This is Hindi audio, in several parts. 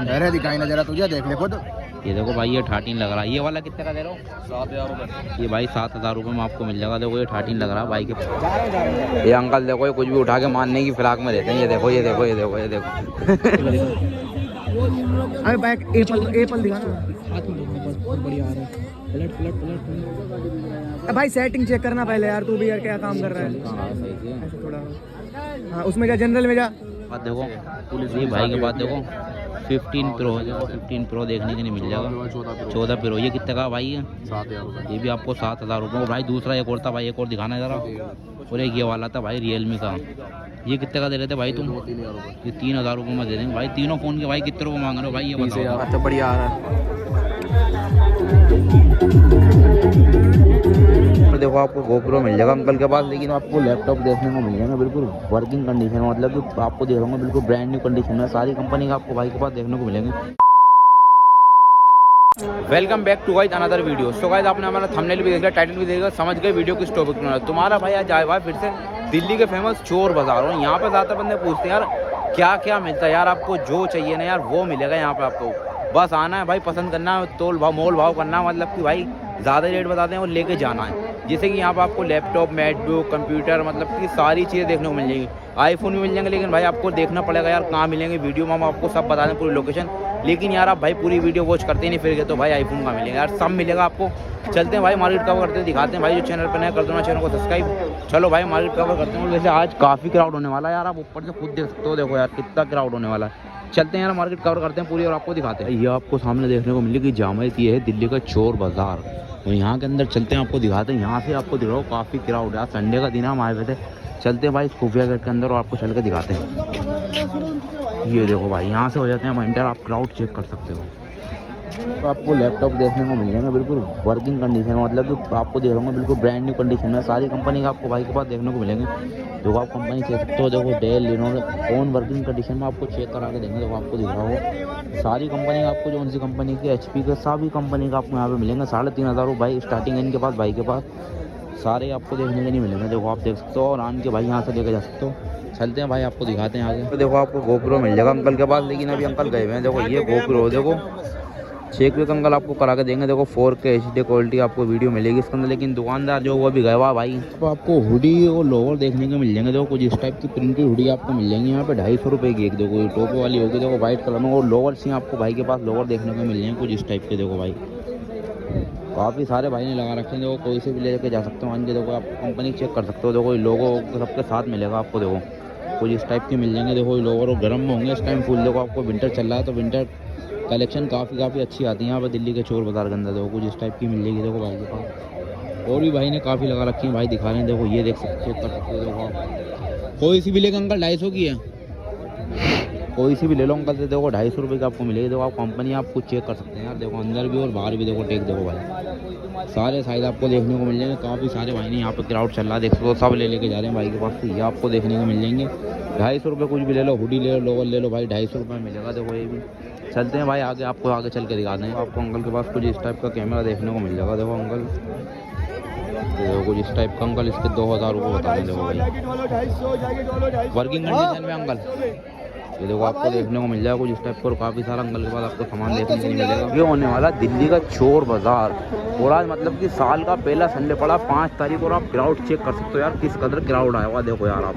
अरे दिखाई ना जरा तुझे, देख ले खुद। ये देखो भाई ये 13 लग रहा है। ये वाला कितने का दे रहा हूँ? 7,000 रुपये। ये भाई 7,000 रुपये में आपको मिल जाएगा। देखो ये 13 लग रहा है भाई के। ये अंकल देखो ये कुछ भी उठा के मारने की फिराक में रहते हैं। ये देखो ये देखो ये देखो ये देखो। अरे बैक एप्पल दिखा ना, हाथ में बहुत बढ़िया आ रहा है। पलट भाई सेटिंग चेक करना पहले यार, तू भी यार क्या काम कर रहा है ऐसे थोड़ा। हाँ उसमें जा, जनरल में जा। बात देखो ये भाई के पास देखो 15 प्रो है। 15 प्रो देखने के नहीं मिल जाएगा। 14 प्रो ये कितने का भाई है? 7,000 रुपये। ये भी आपको 7,000 रुपये। भाई दूसरा एक और था भाई, एक और दिखाना जरा। और एक ये वाला था भाई रियलमी का। ये कितने का दे रहे थे भाई तुम? 3,000 रुपये। ये 3,000 रुपये में दे देंगे भाई। तीनों फ़ोन के भाई कितने रुपये मांग रहे हो भाई ये बताओ। अच्छा बढ़िया आ रहा है। तो देखो आपको GoPro मिल जाएगा अंकल के पास, लेकिन आपको लैपटॉप देखने को मिल जाएगा बिल्कुल वर्किंग कंडीशन में। मतलब कि आपको देख रहा हूँ बिल्कुल ब्रांड न्यू कंडीशन में। सारी कंपनी का आपको भाई के पास देखने को मिलेंगे। Welcome back to guys another video. So guys आपने हमारा थंबनेल भी देख लिया, टाइटल भी देख लिया, समझ गए वीडियो किस टॉपिक में है। तुम्हारा भाई आज आया हुआ फिर से दिल्ली के फेमस चोर बाजार। और यहाँ पे ज़्यादातर बंदे पूछते हैं यार क्या क्या मिलता है यार, आपको जो चाहिए ना यार वो मिलेगा यहाँ पे। आपको बस आना है भाई, पसंद करना है, तोल भाव मोल भाव करना है। मतलब कि भाई ज़्यादा रेट बताते हैं और लेके जाना है। जैसे कि यहाँ पर आपको लैपटॉप, मैकबुक, कंप्यूटर, मतलब कि सारी चीज़ें देखने को मिल जाएंगी। आईफोन भी मिल जाएंगे, लेकिन भाई आपको देखना पड़ेगा यार कहाँ मिलेंगे। वीडियो में हम आपको सब बता दें पूरी लोकेशन, लेकिन यार आप भाई पूरी वीडियो वॉच करते ही नहीं फिर तो भाई आईफोन कहाँ मिलेगा यार, सब मिलेगा आपको। चलते हैं भाई मार्केट कवर करते हैं, दिखाते हैं भाई। जो चैनल पर नया कर दो ना चैनल को सब्सक्राइब। चलो भाई मार्केट कवर करते हैं। वैसे आज काफ़ी क्राउड होने वाला है यार, आप ऊपर से खुद देख सकते हो। देखो यार कितना क्राउड होने वाला है। चलते हैं यार मार्केट कवर करते हैं पूरी और आपको दिखाते हैं। ये आपको सामने देखने को मिलेगी जामयत, ये है दिल्ली का चोर बाजार। और यहाँ के अंदर चलते हैं, आपको दिखाते हैं। यहाँ से आपको दिख रहा हो काफ़ी क्राउड है। संडे का दिन है, हम आए हुए थे। चलते हैं भाई खुफिया गेट के अंदर और आपको चल के दिखाते हैं। ये देखो भाई यहाँ से हो जाते हैं हम एंटर, आप क्राउड चेक कर सकते हो। तो आपको लैपटॉप देखने को मिल जाएगा बिल्कुल वर्किंग कंडीशन में। मतलब कि आपको देख रहा हूँ बिल्कुल ब्रांड न्यू कंडीशन में। सारी कंपनी का आपको भाई के पास देखने को मिलेंगे। देखो आप कंपनी चेक सकते हो। देखो Dell, Lenovo, phone working condition में आपको चेक करा के देंगे। देखो आपको दिख रहा हो सारी कंपनी का आपको, जो सी कंपनी की HP के सभी कंपनी का आपको यहाँ पे मिलेंगे। 3,500 रुपये भाई स्टार्टिंग इनके पास, भाई के पास सारे आपको देखने के नहीं मिलेंगे। देखो आप देख सकते हो और आन के भाई यहाँ से लेके जा सकते हो। चलते हैं भाई आपको दिखाते हैं आगे। तो देखो आपको GoPro मिल जाएगा अंकल के पास, लेकिन अभी अंकल गए हुए हैं। देखो ये GoPro देखो चेक भी अंकल आपको करा के देंगे। देखो 4K HD क्वालिटी आपको वीडियो मिलेगी इसके अंदर। लेकिन दुकानदार जो वो भी गया हुआ भाई। तो आपको हुडी और लोवर देखने को मिल जाएंगे। देखो कुछ इस टाइप की प्रिंटेड हुडी आपको मिल जाएंगी यहाँ पे 250 रुपये की एक। देखो टोपे वाली होगी देखो व्हाइट कलर में। और लोवर सी आपको भाई के पास लोवर देखने को मिल जाएंगे कुछ इस टाइप के। देखो भाई काफ़ी सारे भाई ने लगा रखे हैं। देखो कोई से भी लेके जा सकते हो मान के। देखो आप कंपनी चेक कर सकते हो। देखो लोगो सबके साथ मिलेगा आपको। देखो कुछ इस टाइप के मिल जाएंगे। देखो लोवर और गर्म में होंगे इस टाइम फुल। देखो आपको विंटर चल रहा है तो विंटर कलेक्शन काफ़ी अच्छी आती है यहाँ पर दिल्ली के चोर बाजार के अंदर। देखो कुछ इस टाइप की मिल जाएगी देखो भाई के पास। और भी भाई ने काफ़ी लगा रखी है, भाई दिखा रहे हैं। देखो ये देख सकते चेक कर सकते हो। देखो आप कोई सी भी लेकर अंकल 250 की है, कोई सी भी ले लो अंकल से। देखो 250 रुपये की आपको मिलेगी। देखो आप कंपनी आप कुछ चेक कर सकते हैं यार। देखो अंदर भी और बाहर भी देखो टेक। देखो भाई सारे साइज आपको देखने को मिल जाएंगे। काफ़ी सारे भाई ने यहाँ पे क्राउड चल रहा है, देख सकते हो। सब लेके जा रहे हैं भाई के पास से। ये आपको देखने को मिल जाएंगे 250 रुपये। कुछ भी ले लो, हुडी ले लो, लोवर ले लो भाई 250 रुपये में मिलेगा। देखो ये भी। चलते हैं भाई आगे, आपको आगे चल के दिखाते हैं। आपको अंकल के पास कुछ इस टाइप का कैमरा देखने को मिल जाएगा। देखो अंकल देखो कुछ इस टाइप का अंकल, इसके 2,000 रुपये बता रहे हैं। देखो भाई वर्किंग कंडीशन में अंकल। ये देखो आपको देखने को मिल जाएगा कुछ इस टाइप का। और काफ़ी सारा अंकल के पास आपको सामान देखने को मिलेगा। ये होने वाला दिल्ली का चोर बाजार। और आज मतलब कि साल का पहला संडे पड़ा 5 तारीख। और आप क्राउड चेक कर सकते हो यार किस कदर क्राउड आया हुआ। देखो यार आप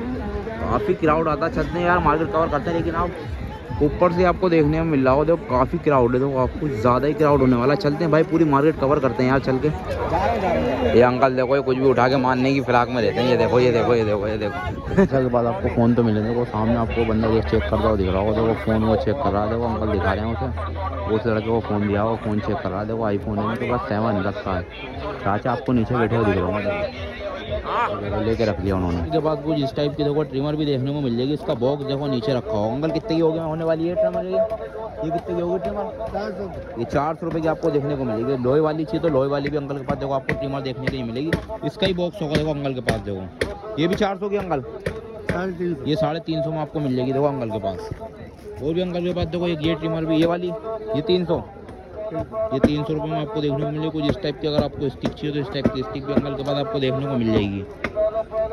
काफ़ी क्राउड आता। चलते हैं यार मार्केट कवर करते हैं, लेकिन आप ऊपर से आपको देखने में मिल रहा हो देखो काफ़ी क्राउड है। देखो आपको ज़्यादा ही क्राउड होने वाला। चलते हैं भाई पूरी मार्केट कवर करते हैं यार चल के। ये अंकल देखो ये कुछ भी उठा के मारने की फिराक में रहते हैं। ये देखो ये देखो ये देखो ये देखो। इसके बाद आपको फ़ोन तो मिलेंगे। देखो सामने आपको बंदा ये चेक करता हुआ दिख रहा होगा। देखो फ़ोन वो चेक कर रहा है। देखो अंकल दिखा रहे हैं उसे, उस लड़के को फ़ोन दिया हुआ, फ़ोन चेक कर रहा है। देखो आईफोन है इनके पास 7 रखा है। चाचा आपको नीचे बैठे हुए दिख रहा होगा। लेके रख दिया उन्होंने। इसके बाद कुछ इस टाइप की देखो ट्रिमर भी देखने को मिल जाएगी। इसका बॉक्स देखो नीचे रखा होगा। अंकल कितने की होगी होने वाली है ट्रिमर? ये कितने की होगी ट्रिमर? ये 400 रुपये की आपको देखने को मिलेगी। लोहे वाली चाहिए तो लोहे वाली भी अंकल के पास देखो आपको ट्रिमर देखने के लिए मिलेगी। इसका ही बॉक्स होगा देखो अंकल के पास। देखो ये भी 400 की अंकल, ये 350 में आपको मिल जाएगी देखो अंकल के पास। और भी अंकल के पास देखो एक ये ट्रिमर भी, ये वाली ये 300, ये 300 रुपये में आपको देखने को मिलेगी। कुछ इस टाइप की अगर आपको स्टिक चाहिए तो इस टाइप की स्टिक भी अंकल के पास आपको देखने को मिल जाएगी।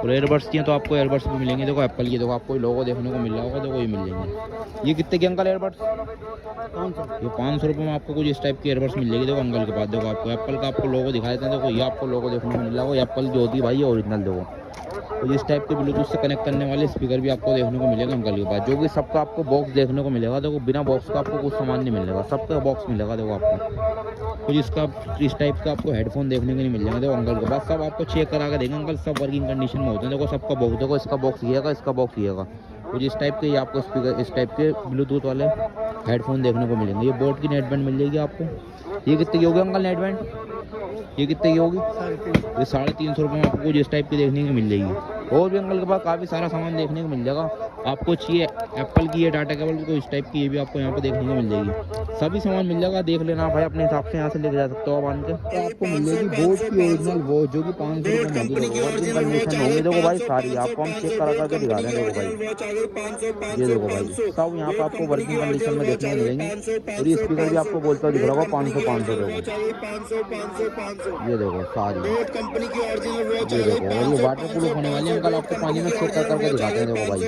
और एयरबड्स चाहिए तो आपको एयरबड्स भी मिलेंगे। देखो एप्पल की, देखो आपको लोगो देखने को मिल रहा होगा, देखो ये मिल जाएंगे। ये कितने के अंकल एयरबड्स? ये 500 रुपये में आपको कुछ इस टाइप के एयरबड्स मिल जाएगी। देखो अंकल के पास देखो आपको एप्पल का आपको लोगो दिखा देते हैं। देखो ये आपको लोगो देखने को मिल रहा होगा, एप्पल जो होती है भाई ये ओरिजिनल। देखो तो इस टाइप के ब्लूटूथ से कनेक्ट करने वाले स्पीकर भी आपको देखने को मिलेगा अंकल के पास, जो कि सबका आपको बॉक्स देखने को मिलेगा। देखो बिना बॉक्स का आपको कुछ सामान नहीं मिलेगा, सबका बॉक्स मिलेगा। देखो आपको कुछ इसका इस टाइप का आपको हेडफोन देखने को नहीं मिल जाएगा। देखो अंकल के पास सब आपको चेक करा के देंगे अंकल, सब वर्किंग कंडीशन में होते हैं। देखो सबका बॉक्स, देखो इसका बॉक्स ये का, इसका बॉक्स ये का। कुछ इस टाइप के ये आपको स्पीकर इस टाइप के ब्लूटूथ वाले हेडफोन देखने को मिलेंगे। ये बोट की नेट बैंड मिल जाएगी आपको। ये कितने की होगी अंकल नेट बैंड? ये कितने की होगी? ये 350 रुपये में आपको कुछ इस टाइप की देखने को मिल जाएगी। और भी अंकल के पास काफ़ी सारा सामान देखने को मिल जाएगा। आपको चाहिए एप्पल की, ये टाटा केबल को इस टाइप की, ये भी आपको यहाँ पे देखने को मिल जाएगी। सभी सामान मिल जाएगा, देख लेना भाई अपने हिसाब से यहाँ से लेके जा सकते हो मान के। तो आपको मिल जाएगी बोट की ओरिजिनल वॉच, जो कि 500 रुपये में होगी। कंडीशन होगी देखो भाई सारी, आपको हम चेक करा करके दिखा रहे हैं। देखो भाई ये देखो भाई सब यहाँ पे आपको वर्किंग कंडीशन में देखने को मिलेंगे। और ये स्पीकर भी आपको बोलता दिख रहा होगा 500 रुपये। ये देखो सारी, ये देखो। और ये वाटर प्रूफ होने वाली अंकल, आपको पानी में चेक कर करके दिखाते हैं। देखो भाई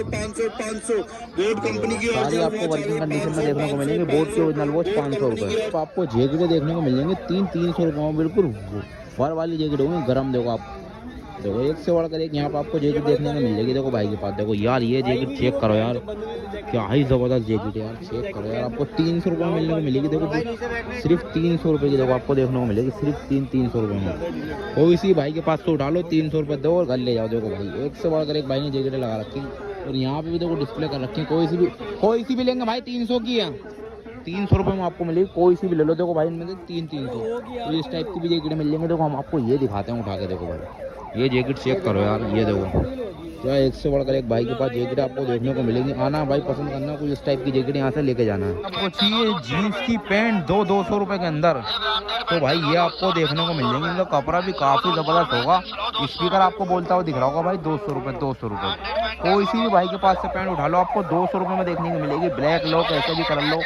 सारी आपको वर्किंग कंडीशन में देखने को मिलेंगे। बोट की ओरिजिनल वॉच 500 रुपये। तो आपको जैकेटें देखने को मिल जाएंगे 300 रुपये में, बिल्कुल फर वाली जैकेट होंगी गर्म। देखो आप देखो एक से बढ़कर एक यहाँ पर आपको जैकेट देखने को मिल जाएगी। देखो भाई के पास देखो यार, ये जैकेट चेक करो यार, क्या ही ज़बरदस्त जैकेट है यार, चेक करो यार। आपको 300 रुपये में मिलने को मिलेगी। देखो सिर्फ 300 रुपये की देखो आपको देखने को मिलेगी, सिर्फ 300 रुपये में। वो इसी भाई के पास से उठा लो, 300 रुपये दो और घर ले जाओ। देखो भाई एक से बढ़कर एक भाई ने जैकेटें लगा रखी और यहाँ पे भी देखो डिस्प्ले कर रखी है। कोई सी भी लेंगे भाई 300 की है, 300 रुपये में आपको मिलेगी। कोई सी भी ले लो। देखो भाई इनमें से 300 तो इस टाइप की भी जैकेट मिल जाएंगे। देखो हम आपको ये दिखाते हैं उठा के। देखो भाई ये जैकेट चेक करो यार, ये देखो क्या एक से बढ़कर एक भाई के पास जैकेट आपको देखने को मिलेगी। आना भाई पसंद करना, कुछ इस टाइप की जैकेट यहाँ से लेके जाना है। आपको चाहिए जीन्स की पैंट 200 रुपये के अंदर, तो भाई ये आपको देखने को मिल जाएंगे। इनका कपड़ा भी काफ़ी ज़बरदस्त होगा। स्पीकर आपको बोलता हुआ दिख रहा होगा भाई 200 रुपये। 200 रुपये कोई सी भी भाई के पास से पैंट उठा लो, आपको 200 रुपये में देखने को मिलेगी। ब्लैक लो, कैसे भी कलर लो,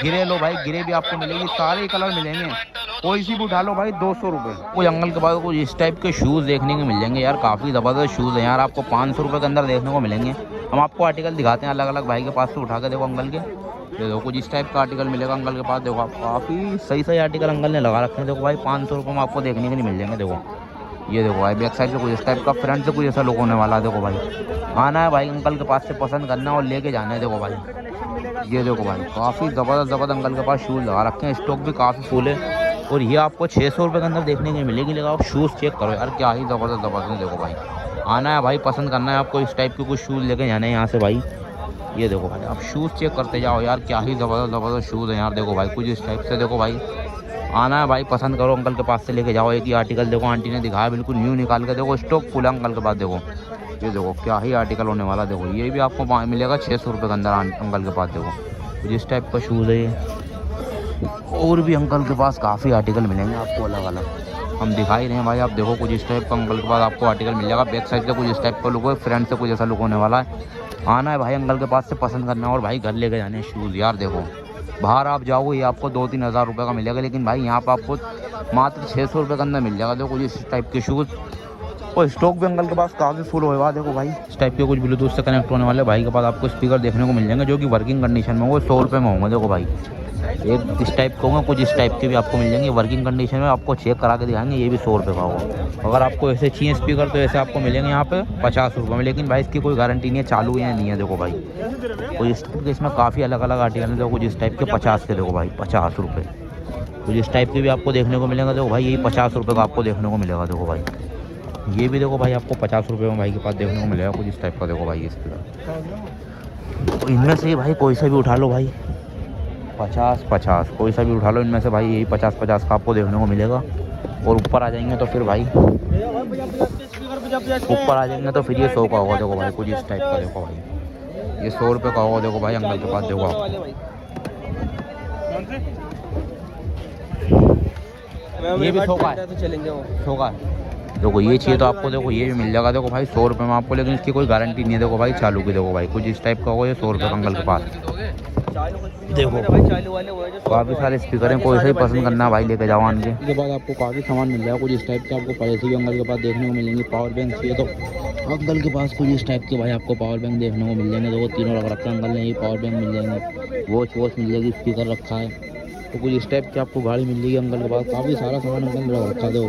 गिरे लो भाई, गिरे भी आपको मिलेगी, सारे कलर मिलेंगे। कोई सी भी उठा लो भाई 200 रुपये। कोई अंकल के पास कुछ इस टाइप के शूज़ देखने को मिल जाएंगे यार, काफ़ी ज़बरदस्त शूज़ हैं यार, आपको 500 रुपये के अंदर देखने को मिलेंगे। हम आपको आर्टिकल दिखाते हैं अलग अलग भाई के पास से उठा के। देखो अंकल के देखो कुछ इस टाइप का आर्टिकल मिलेगा अंकल के पास। देखो आप काफ़ी सही आर्टिकल अंकल ने लगा रखे हैं। देखो भाई 500 रुपये में आपको देखने के नहीं मिल जाएंगे। देखो ये देखो भाई बैक साइड से कुछ इस टाइप का, फ्रंट से कुछ ऐसा लुक होने वाला है। देखो भाई आना है भाई अंकल के पास से, पसंद करना और लेके जाना है। देखो भाई ये देखो भाई काफ़ी ज़बरदस्त अंकल के पास शूज़ लगा रखे हैं, स्टॉक भी काफ़ी फुल है। और ये आपको 600 रुपये के अंदर देखने को मिलेगी। लेकिन आप शूज़ चेक करो यार, क्या ही ज़बरदस्त। देखो भाई आना है भाई, पसंद करना है आपको, इस टाइप के कुछ शूज़ लेके जाना है यहाँ से भाई। ये देखो भाई आप शूज़ चेक करते जाओ यार, क्या ही ज़बरदस्त शूज़ है यार। देखो भाई कुछ इस टाइप से। देखो भाई आना है भाई, पसंद करो, अंकल के पास से लेके जाओ। एक ही आर्टिकल देखो आंटी ने दिखाया बिल्कुल न्यू निकाल के। देखो स्टॉक फुल है अंकल के पास। देखो ये देखो क्या ही आर्टिकल होने वाला। देखो ये भी आपको मिलेगा 600 रुपये के अंदर अंकल के पास। देखो जिस टाइप का शूज़ है ये। और भी अंकल के पास काफ़ी आर्टिकल मिलेंगे आपको अलग अलग, हम दिखा ही रहे हैं भाई। आप देखो कुछ इस टाइप का अंकल के पास आपको आर्टिकल मिल जाएगा। बैक साइड से कुछ इस टाइप का लुक है, फ्रंट से कुछ ऐसा लुक होने वाला है। आना है भाई अंकल के पास से, पसंद करना और भाई घर लेके जाने शूज़ यार। देखो बाहर आप जाओगे ये आपको 2-3 हज़ार रुपये का मिलेगा, लेकिन भाई यहाँ पर आपको मात्र 600 रुपये के अंदर मिल जाएगा। देखो कुछ इस टाइप के शूज़ और स्टॉक भी अंकल के पास काफ़ी फुल होगा। देखो भाई इस टाइप के कुछ ब्लूटूथ से कनेक्ट होने वाले भाई के पास आपको स्पीकर देखने को मिल जाएंगे, जो कि वर्किंग कंडीशन में वो 100 रुपये में होंगे। देखो भाई एक इस टाइप का होगा, कुछ इस टाइप के भी आपको मिल जाएंगे वर्किंग कंडीशन में, आपको चेक करा के दिखाएंगे। ये भी 100 रुपये का होगा। अगर आपको ऐसे चाहिए स्पीकर तो ऐसे आपको मिलेंगे यहाँ पे 50 रुपये में, लेकिन भाई इसकी कोई गारंटी नहीं है चालू या नहीं है। देखो भाई कोई इस टाइप के, इसमें काफ़ी अलग अलग आर्टिकल है। देखो कुछ इस टाइप के 50 के, देखो भाई 50 रुपये। कुछ इस टाइप के भी आपको देखने को मिलेगा। देखो भाई यही 50 रुपये का आपको देखने को मिलेगा। देखो भाई ये भी देखो भाई आपको 50 रुपये में भाई के पास देखने को मिलेगा कुछ इस टाइप का। देखो भाई स्पीकर तो इनमें से भाई कोई सा भी उठा लो भाई, 50 कोई सा भी उठा लो इनमें से भाई, यही 50 का आपको देखने को मिलेगा। और ऊपर आ जाएंगे तो फिर भाई ऊपर आ जाएंगे तो फिर ये 100 का होगा। देखो भाई कुछ इस टाइप का। देखो भाई ये 100 रुपये का होगा। देखो भाई अंकल के पास देखो आप ये भी 100 का है, 100 का। देखो ये चाहिए तो आपको देखो ये भी मिल जाएगा। देखो भाई 100 रुपये में आपको, लेकिन इसकी कोई गारंटी नहीं है। देखो भाई चालू की। देखो भाई कुछ इस टाइप का होगा, ये 100 रुपये का अंकल के पास। देखो काफ़ी सारे स्पीकर हैं, कोई सा ही पसंद करना भाई लेके जाओ आन के। इसके बाद आपको काफ़ी सामान मिल जाएगा कुछ इस टाइप के, आपको पहले से भी अंकल के पास देखने को मिलेंगे। पावर बैंक चाहिए तो अंकल के पास कुछ इस टाइप के भाई आपको पावर बैंक देखने को मिल जाएंगे। देखो तीनों रख रखे हैं अंकल ने, ये पावर बैंक मिल जाएंगे, वॉच मिल जाएगी, स्पीकर रखा है, तो कुछ इस टाइप की आपको गाड़ी मिल जाएगी अंकल के पास। काफ़ी सारा सामान अंकल ने रखा है। देखो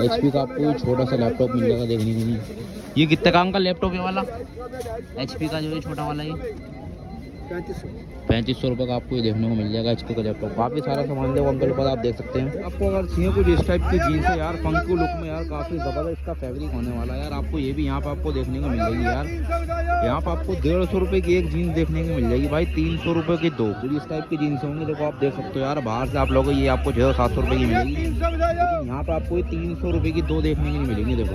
HP का आपको छोटा सा लैपटॉप मिल जाएगा देखने के लिए। ये कितने का अंकल लैपटॉप ये वाला HP का जो है छोटा वाला, ये 3500 रुपये का आपको ये देखने को मिल जाएगा HP का लैपटॉप। काफ़ी सारा सामान देखो अंकल के पास आप देख सकते हैं। आपको अगर चाहिए कुछ इस टाइप की जीन्स है यार, फंकी लुक में यार, काफ़ी ज़बरदस्त इसका फैब्रिक होने वाला है यार। आपको ये भी यहाँ पर आपको देखने को मिलेगी यार। यहाँ पर आपको 150 रुपये की एक जीन्स देखने को मिल जाएगी भाई, 300 रुपये की दो। कुछ इस टाइप की जीन्स होंगी, देखो आप देख सकते हो यार। बाहर से आप लोग ये आपको 600-700 रुपये की मिलेगी, लेकिन यहाँ पर आपको 300 रुपये की दो देखने की नहीं मिलेंगी। देखो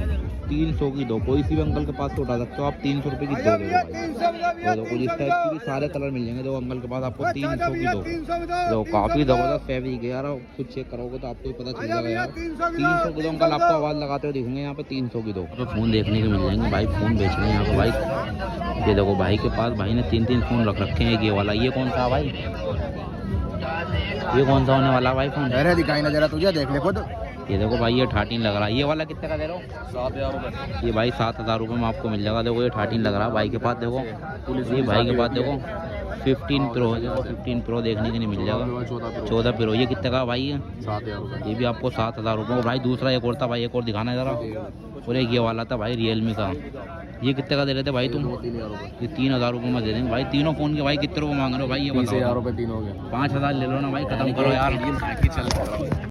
300 की दो, कोई सी भी अंकल के पास से उठा सकते हो आप, 300 रुपये की दो देखो भाई। तो कुछ इस टाइप की भी सारे कलर मिल जाएंगे देखो अंकल के पास आपको 300 की दो। तो काफ़ी ज़बरदस्त फैब्रिक है यार, खुद चेक करोगे तो आपको पता चल जाएगा यार। 300 की दो अंकल आपको आवाज़ लगाते हुए दिखेंगे यहाँ पे 300 की दो। तो फ़ोन देखने को मिल जाएंगे भाई, फ़ोन बेच रहे हैं यहाँ पे भाई। ये देखो भाई के पास, भाई ने 3 फ़ोन रख रखे हैं। ये वाला, ये कौन सा भाई, ये कौन सा होने वाला भाई फ़ोन? अरे दिखाई ना जरा तुझे, देख ले खुद। ये देखो भाई ये 13 लग रहा है। ये वाला कितने का दे रहे हो? 7000 रुपये। ये भाई 7000 रुपये में आपको मिल जाएगा। देखो ये 13 लग रहा है भाई के पास। देखो ये भाई के पास देखो 15 प्रो हो जाएगा, 15 प्रो देखने के नहीं मिल जाएगा। 14 प्रो ये कितने का भाई है? 7000 रुपये। ये भी आपको 7000 रुपये भाई। दूसरा एक और था भाई, एक और दिखाना जरा। और एक ये वाला था भाई रियलमी का, ये कितने का दे रहे थे भाई तुम? 3000 रुपये। ये 3000 रुपये में दे देंगे भाई। तीनों फ़ोन के भाई कितने रुपये मांग रहे हो भाई ये बताओ? 20000 रुपये तीन हो गए। 5000 ले लो ना भाई, खत्म करो यार।